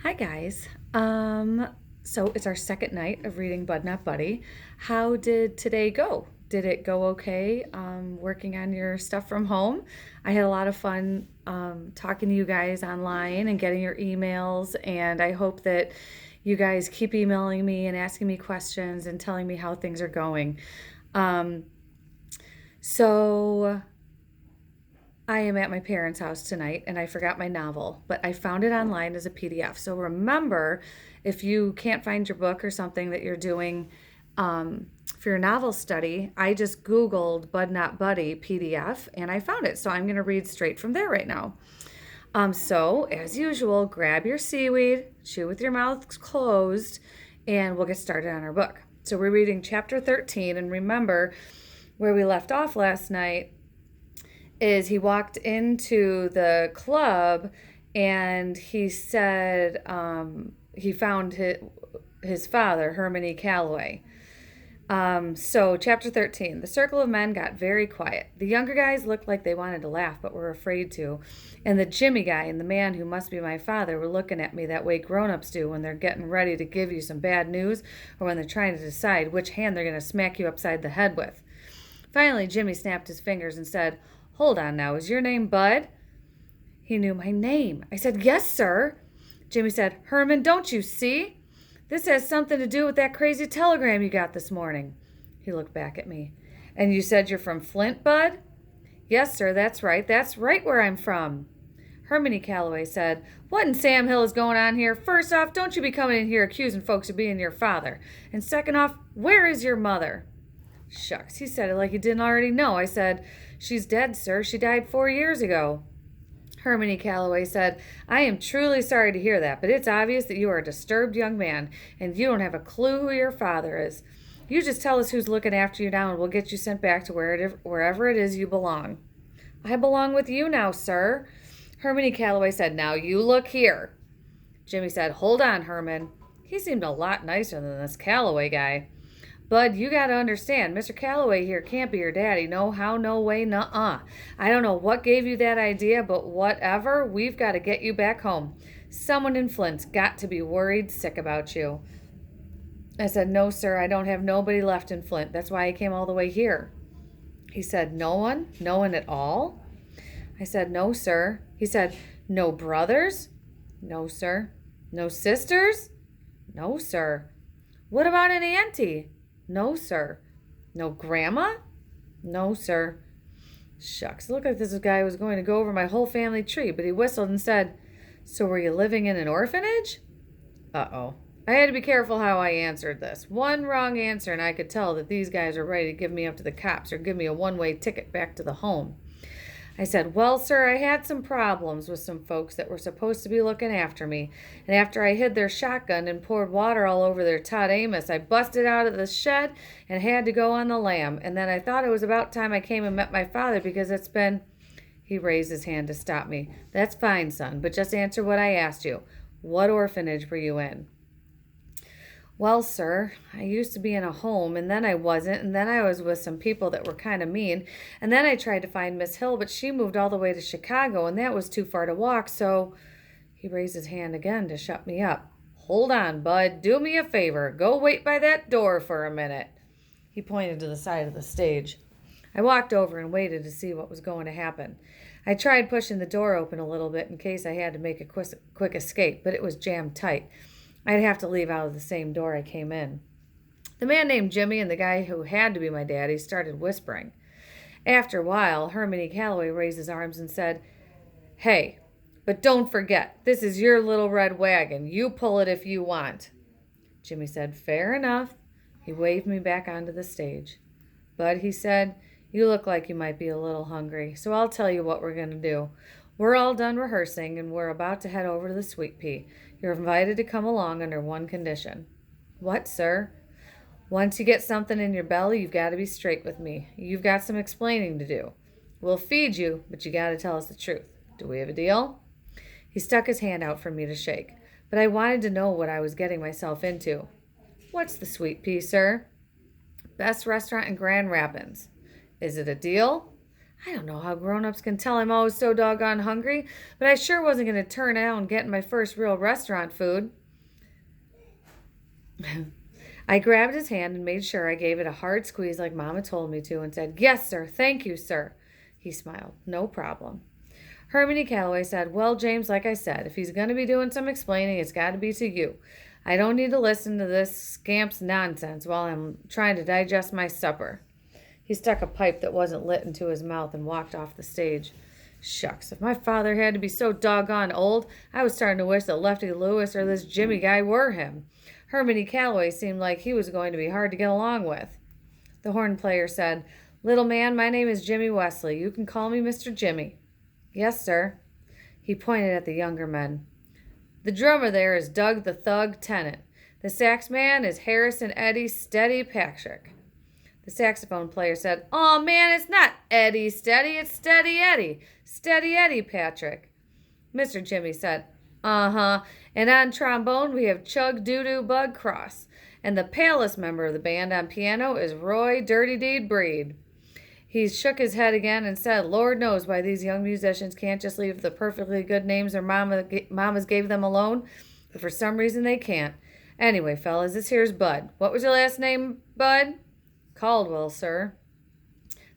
Hi guys. So it's our second night of reading Bud Not Buddy. How did today go? Did it go okay? Working on your stuff from home? I had a lot of fun talking to you guys online and getting your emails, and I hope that you guys keep emailing me and asking me questions and telling me how things are going. Um, so I am at my parents' house tonight and I forgot my novel, but I found it online as a PDF. So remember, if you can't find your book or something that you're doing for your novel study, I just Googled Bud Not Buddy PDF and I found it. So I'm going to read straight from there right now. So, as usual, grab your seaweed, chew with your mouth closed, and we'll get started on our book. So, we're reading chapter 13, and remember where we left off last night is he walked into the club and he said he found his father, Herman E. Calloway. So, chapter 13, the circle of men got very quiet. The younger guys looked like they wanted to laugh, but were afraid to. And the Jimmy guy and the man who must be my father were looking at me that way grown-ups do when they're getting ready to give you some bad news or when they're trying to decide which hand they're going to smack you upside the head with. Finally, Jimmy snapped his fingers and said, "Hold on now, is your name Bud?" He knew my name. I said, "Yes, sir." Jimmy said, "Herman, don't you see? This has something to do with that crazy telegram you got this morning." He looked back at me. "And you said you're from Flint, Bud?" "Yes, sir, that's right. That's right where I'm from." Herman E. Calloway said, "What in Sam Hill is going on here? First off, don't you be coming in here accusing folks of being your father. And second off, where is your mother?" "Shucks," he said it like he didn't already know. I said, "She's dead, sir. She died 4 years ago." Herman E. Calloway said, "I am truly sorry to hear that, but it's obvious that you are a disturbed young man, and you don't have a clue who your father is. You just tell us who's looking after you now, and we'll get you sent back to wherever it is you belong." "I belong with you now, sir." Herman E. Calloway said, "Now you look here." Jimmy said, "Hold on, Herman." He seemed a lot nicer than this Calloway guy. "Bud, you gotta understand, Mr. Calloway here can't be your daddy. No how, no way, nuh-uh. I don't know what gave you that idea, but whatever, we've got to get you back home. Someone in Flint's got to be worried sick about you." I said, "No, sir, I don't have nobody left in Flint. That's why I came all the way here." He said, "No one? No one at all?" I said, "No, sir." He said, "No brothers?" "No, sir." "No sisters?" "No, sir." "What about an auntie?" "No, sir." "No grandma?" "No, sir." Shucks, it looked like this guy was going to go over my whole family tree, but he whistled and said, "So were you living in an orphanage?" Uh-oh. I had to be careful how I answered this. One wrong answer, and I could tell that these guys are ready to give me up to the cops or give me a one-way ticket back to the home. I said, "Well, sir, I had some problems with some folks that were supposed to be looking after me. And after I hid their shotgun and poured water all over their Todd Amos, I busted out of the shed and had to go on the lam. And then I thought it was about time I came and met my father because it's been—" He raised his hand to stop me. "That's fine, son, but just answer what I asked you. What orphanage were you in?" "Well, sir, I used to be in a home, and then I wasn't, and then I was with some people that were kind of mean, and then I tried to find Miss Hill, but she moved all the way to Chicago, and that was too far to walk, so—" He raised his hand again to shut me up. "Hold on, Bud. Do me a favor. Go wait by that door for a minute." He pointed to the side of the stage. I walked over and waited to see what was going to happen. I tried pushing the door open a little bit in case I had to make a quick escape, but it was jammed tight. I'd have to leave out of the same door I came in. The man named Jimmy and the guy who had to be my daddy started whispering. After a while, Herman E. Calloway raised his arms and said, "Hey, but don't forget, this is your little red wagon. You pull it if you want." Jimmy said, "Fair enough." He waved me back onto the stage. "Bud," he said, "you look like you might be a little hungry, so I'll tell you what we're going to do. We're all done rehearsing, and we're about to head over to the Sweet Pea. You're invited to come along under one condition." "What, sir?" "Once you get something in your belly, you've got to be straight with me. You've got some explaining to do. We'll feed you, but you got to tell us the truth. Do we have a deal?" He stuck his hand out for me to shake, but I wanted to know what I was getting myself into. "What's the Sweet Pea, sir?" "Best restaurant in Grand Rapids." "Is it a deal?" I don't know how grown-ups can tell I'm always so doggone hungry, but I sure wasn't going to turn out getting my first real restaurant food. I grabbed his hand and made sure I gave it a hard squeeze like Mama told me to and said, "Yes, sir. Thank you, sir." He smiled. "No problem." Hermione Calloway said, "Well, James, like I said, if he's going to be doing some explaining, it's got to be to you. I don't need to listen to this scamp's nonsense while I'm trying to digest my supper." He stuck a pipe that wasn't lit into his mouth and walked off the stage. Shucks, if my father had to be so doggone old, I was starting to wish that Lefty Lewis or this Jimmy guy were him. Hermione Calloway seemed like he was going to be hard to get along with. The horn player said, "Little man, my name is Jimmy Wesley. You can call me Mr. Jimmy." "Yes, sir." He pointed at the younger men. "The drummer there is Doug the Thug Tennant. The sax man is Harrison Eddie Steady Patrick." The saxophone player said, "Oh man, it's not Eddie Steady, it's Steady Eddie. Steady Eddie Patrick." Mr. Jimmy said, "Uh-huh. And on trombone we have Chug Doo-Doo Bug Cross. And the palest member of the band on piano is Roy Dirty Deed Breed." He shook his head again and said, "Lord knows why these young musicians can't just leave the perfectly good names their mamas gave them alone, but for some reason they can't. Anyway, fellas, this here's Bud. What was your last name, Bud?" "Caldwell, sir."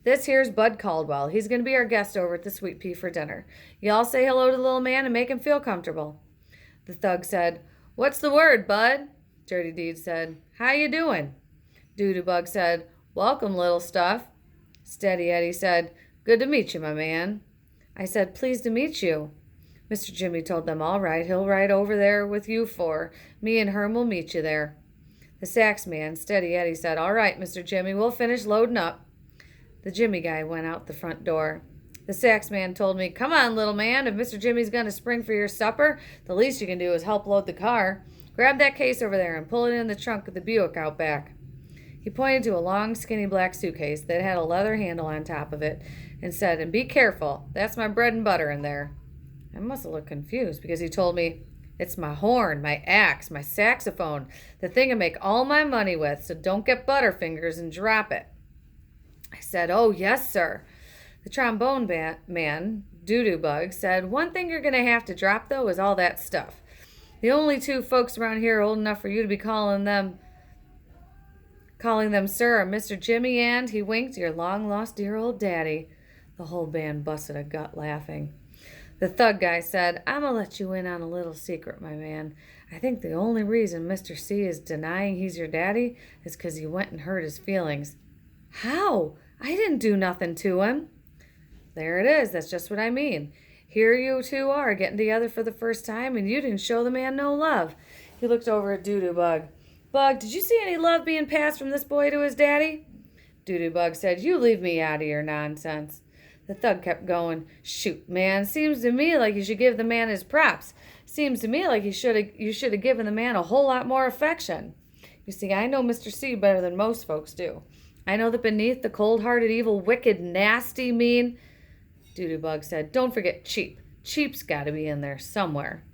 "This here's Bud Caldwell. He's going to be our guest over at the Sweet Pea for dinner. You all say hello to the little man and make him feel comfortable." The thug said, "What's the word, Bud?" Dirty Deed said, "How you doing?" Doo-Doo Bug said, "Welcome, little stuff." Steady Eddie said, "Good to meet you, my man." I said, "Pleased to meet you." Mr. Jimmy told them, "All right, he'll ride over there with you four. Me and Herm will meet you there." The sax man, Steady Eddie, said, "All right, Mr. Jimmy, we'll finish loading up." The Jimmy guy went out the front door. The sax man told me, "Come on, little man. If Mr. Jimmy's going to spring for your supper, the least you can do is help load the car. Grab that case over there and pull it in the trunk of the Buick out back." He pointed to a long, skinny black suitcase that had a leather handle on top of it and said, "And be careful. That's my bread and butter in there." I must have looked confused because he told me, "It's my horn, my axe, my saxophone, the thing I make all my money with, so don't get butterfingers and drop it." I said, "Oh, yes, sir." The trombone man, Doo-Doo Bug, said, "One thing you're going to have to drop, though, is all that stuff. The only two folks around here old enough for you to be calling them sir are Mr. Jimmy and," he winked, "your long-lost dear old daddy." The whole band busted a gut laughing. The thug guy said, "I'm going to let you in on a little secret, my man. I think the only reason Mr. C is denying he's your daddy is 'cause you went and hurt his feelings." "How? I didn't do nothing to him." "There it is. That's just what I mean. Here you two are getting together for the first time, and you didn't show the man no love." He looked over at Doo-Doo Bug. "Bug, did you see any love being passed from this boy to his daddy?" Doo-Doo Bug said, "You leave me out of your nonsense." The thug kept going. "Shoot, man, seems to me like you should give the man his props. Seems to me like you should have given the man a whole lot more affection. You see, I know Mr. C better than most folks do. I know that beneath the cold-hearted, evil, wicked, nasty, mean—" Doo-Doo Bug said, "Don't forget cheap. Cheap's got to be in there somewhere."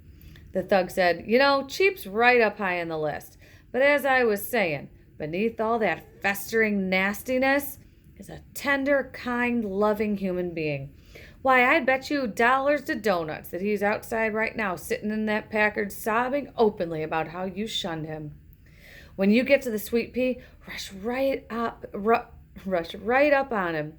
The thug said, "You know, cheap's right up high on the list. But as I was saying, beneath all that festering nastiness is a tender, kind, loving human being. Why, I'd bet you dollars to donuts that he's outside right now sitting in that Packard sobbing openly about how you shunned him. When you get to the Sweet Pea, rush right up on him.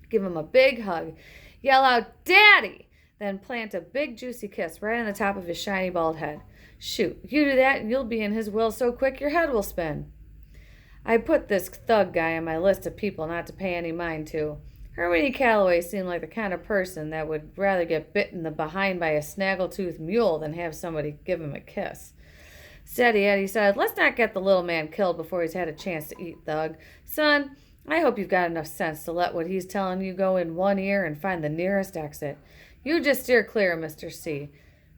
Give him a big hug. Yell out, 'Daddy!' Then plant a big juicy kiss right on the top of his shiny bald head. Shoot, you do that and you'll be in his will so quick your head will spin." I put this thug guy on my list of people not to pay any mind to. Hermione Calloway seemed like the kind of person that would rather get bit in the behind by a snaggletooth mule than have somebody give him a kiss. Steady Eddie said, "Let's not get the little man killed before he's had a chance to eat, Thug. Son, I hope you've got enough sense to let what he's telling you go in one ear and find the nearest exit. You just steer clear of Mr. C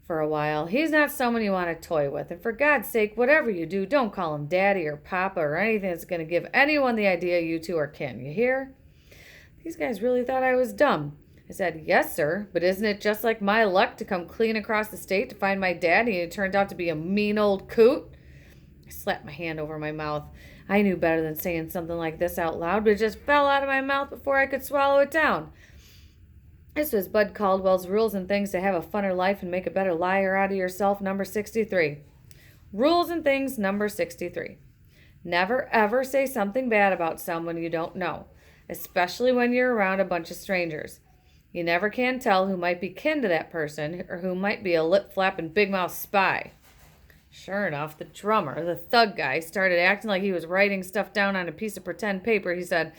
for a while. He's not someone you want to toy with, and for God's sake, whatever you do, don't call him Daddy or Papa or anything that's going to give anyone the idea you two are kin. You hear?" These guys really thought I was dumb. I said, "Yes, sir, but isn't it just like my luck to come clean across the state to find my daddy and it turned out to be a mean old coot?" I slapped my hand over my mouth. I knew better than saying something like this out loud, but it just fell out of my mouth before I could swallow it down. This was Bud Caldwell's Rules and Things to Have a Funner Life and Make a Better Liar Out of Yourself, number 63. Rules and Things, number 63. Never ever say something bad about someone you don't know, especially when you're around a bunch of strangers. You never can tell who might be kin to that person or who might be a lip-flapping big-mouth spy. Sure enough, the drummer, the thug guy, started acting like he was writing stuff down on a piece of pretend paper. He said,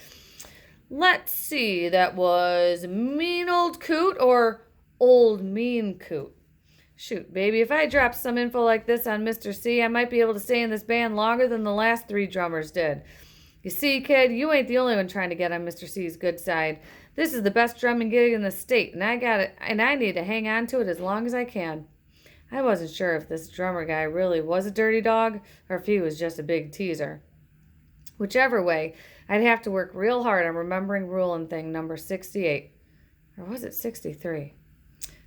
"Let's see, that was mean old coot or old mean coot? Shoot, baby, if I dropped some info like this on Mr. C, I might be able to stay in this band longer than the last 3 drummers did. You see, kid, you ain't the only one trying to get on Mr. C's good side. This is the best drumming gig in the state, and I got it, and I need to hang on to it as long as I can." I wasn't sure if this drummer guy really was a dirty dog or if he was just a big teaser. Whichever way, I'd have to work real hard on remembering rule and thing number 68. Or was it 63?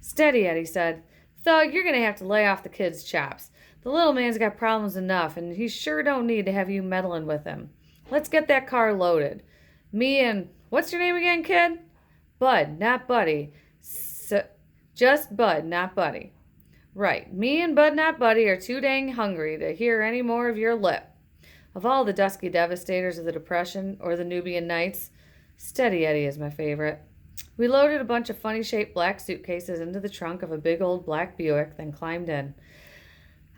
"Steady, Eddie said. Thug, you're going to have to lay off the kid's chops. The little man's got problems enough, and he sure don't need to have you meddling with him. Let's get that car loaded. Me and, what's your name again, kid?" "Bud, not Buddy. Just Bud, not Buddy." "Right. Me and Bud Not Buddy are too dang hungry to hear any more of your lip." Of all the dusky devastators of the Depression or the Nubian Nights, Steady Eddie is my favorite. We loaded a bunch of funny-shaped black suitcases into the trunk of a big old black Buick, then climbed in.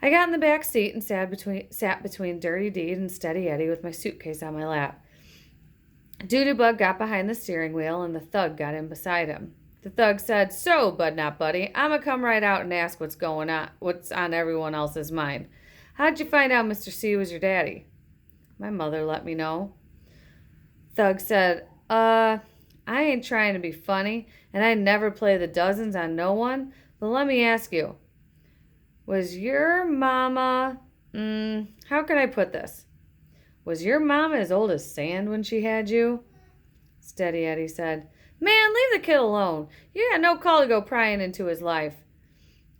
I got in the back seat and sat between Dirty Deed and Steady Eddie with my suitcase on my lap. Doodoo-Bug got behind the steering wheel, and the thug got in beside him. The thug said, "So, Bud Not Buddy, I'ma come right out and ask what's on everyone else's mind. How'd you find out Mr. C was your daddy?" "My mother let me know." Thug said, I ain't trying to be funny, and I never play the dozens on no one, but let me ask you, was your mama, how can I put this? Was your mama as old as sand when she had you?" Steady Eddie said, "Man, leave the kid alone. You got no call to go prying into his life."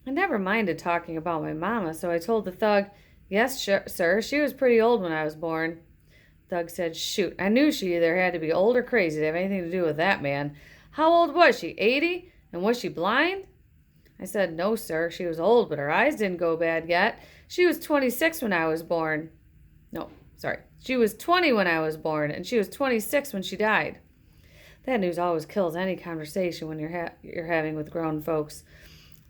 I never minded talking about my mama, so I told the thug, "Yes, sir, she was pretty old when I was born." Thug said, "Shoot, I knew she either had to be old or crazy to have anything to do with that man. How old was she, 80? And was she blind?" I said, "No, sir, she was old, but her eyes didn't go bad yet. She was 26 when I was born. No, sorry, she was 20 when I was born, and she was 26 when she died." That news always kills any conversation when you're having with grown folks.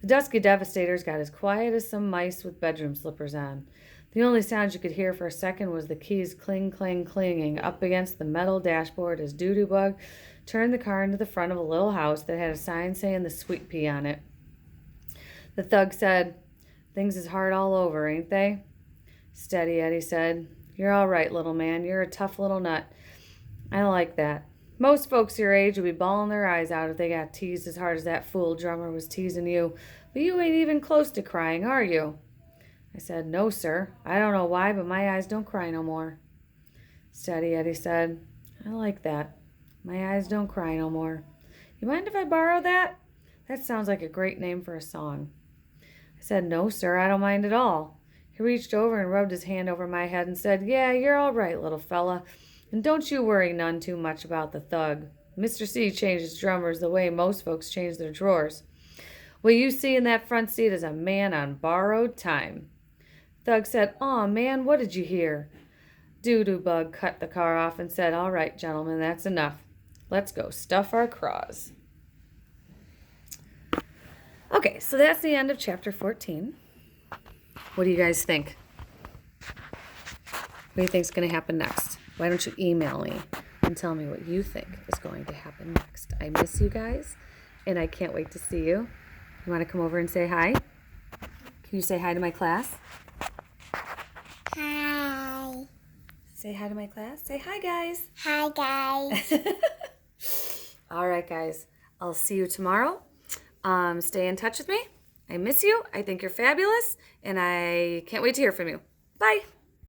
The dusky devastators got as quiet as some mice with bedroom slippers on. The only sound you could hear for a second was the keys clinging up against the metal dashboard as Doodoo-Bug turned the car into the front of a little house that had a sign saying the Sweet Pea on it. The thug said, "Things is hard all over, ain't they?" Steady Eddie said, "You're all right, little man. You're a tough little nut. I like that. Most folks your age would be bawling their eyes out if they got teased as hard as that fool drummer was teasing you, but you ain't even close to crying, are you?" I said, "No, sir. I don't know why, but my eyes don't cry no more." Steady Eddie said, "I like that. My eyes don't cry no more. You mind if I borrow that? That sounds like a great name for a song." I said, "No, sir, I don't mind at all." He reached over and rubbed his hand over my head and said, "Yeah, you're all right, little fella. And don't you worry none too much about the thug. Mr. C changes drummers the way most folks change their drawers. What you see in that front seat is a man on borrowed time." Thug said, "Aw, man, what did you hear?" Doodoo-Bug cut the car off and said, "All right, gentlemen, that's enough. Let's go stuff our craws." Okay, so that's the end of chapter 14. What do you guys think? What do you think's going to happen next? Why don't you email me and tell me what you think is going to happen next? I miss you guys, and I can't wait to see you. You want to come over and say hi? Can you say hi to my class? Hi. Say hi to my class. Say hi, guys. Hi, guys. All right, guys. I'll see you tomorrow. Stay in touch with me. I miss you. I think you're fabulous, and I can't wait to hear from you. Bye.